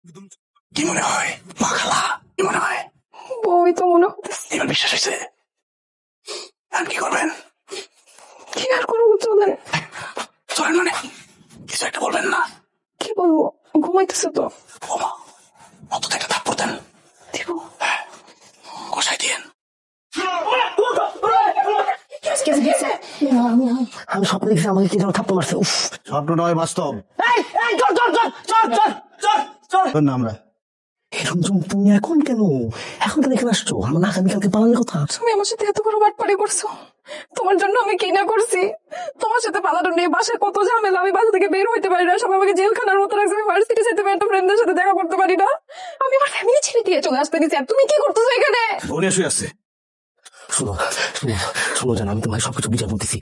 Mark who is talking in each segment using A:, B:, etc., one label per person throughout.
A: কি মনে হয় মা খালা? কি মনে হয়?
B: বউই তো মনে হতেছে।
A: এবার বিশ্বাস হয়েছে? আর কি করবেন?
B: কি আর করবো, চলেন।
A: চলেন মানে কিছু একটা বলবেন না?
B: কি বলবো, ঘুমাইতেছে তো।
A: ওমা, অন্তত একটা থাপ্পড় দেন।
B: দিব?
A: কষাই দিয়েন।
C: আমি স্বপ্ন দেখছি আমাকে কি যেন থাপ্পড় মারছে। উফ,
D: স্বপ্ন নয় বাস্তব। আমরা
C: রঞ্জন তুমি এখন কেন এখানে আসছো? আমার না আগামীকালকে পালানোর কথা।
B: তুমি আমার সাথে এত বড় বাটপাড়ি করছো, তোমার জন্য আমি কি না করছি। তোমার সাথে পালানো নিয়ে বাসায় কত ঝামেলা, আমি বাসা থেকে বের হইতে পারি না, সবাই আমাকে জেলখানার মতো রাখছে, আমি ভার্সিটি যেতে পারি না, ফ্রেন্ডদের সাথে দেখা করতে পারি না, আমি আমার ফ্যামিলি ছেড়ে দিয়ে চলে আসতে নিচ্ছি। আর তুমি কি করতেছো এখানে?
D: বোনে শুয়ে আছে।
C: শোনো শোনো শোনো, জানো আমি তোমার সবকিছু বিচার করতেছি।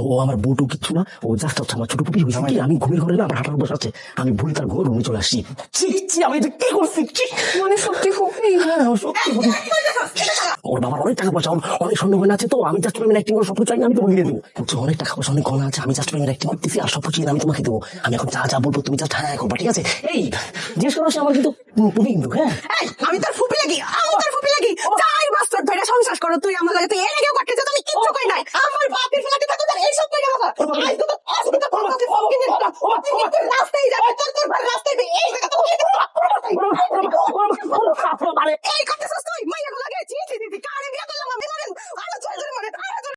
C: ও আমার বউটু কিচ্ছু না, ও জাস্ট হচ্ছে আমার ছোট পুপি হয়েছে কি। আমি ঘুমের ঘরে না আমার হাঁটার বসে আছে, আমি ভুলে তার ঘর রুমে চলে আসছি। আমি এটা কি করছি?
B: মানে সত্যি ফুপি?
C: হ্যাঁ, ও সত্যি বলি। ওর বাবার অনেক টাকা পয়সা, অনেক স্বর্ণ গয়না আছে, তো আমি জাস্ট পেমেন্ট অ্যাক্টিং করে সবকিছু চাই না, আমি তোমাকে দিয়ে দেবো। বুঝছো, অনেক টাকা পয়সা অনেক গয়না আছে, আমি জাস্ট পেমেন্ট অ্যাক্টিং করতেছি আর সবকিছু আমি তোমাকে দেবো। আমি এখন যা যা বলবো তুমি জাস্ট হ্যাঁ করবা, ঠিক আছে? এই জিজ্ঞেস করো, আমার কিন্তু পুপি কিন্তু। হ্যাঁ,
E: আমি তার ফুপি লাগি, আমি তার ফুপি লাগি। চাই মাস্টার ধরে সংসার করো তুই আমার লাগে, তুই এর আগেও করতে চাস, আমি কিচ্ছু কই নাই। আমার বাপের ফ্ল্যাটে থাকো তার এই সব কই না বাবা। আজ তো আসলে তো রাস্তায় যাবে, তোর রাস্তায় এই জায়গা তো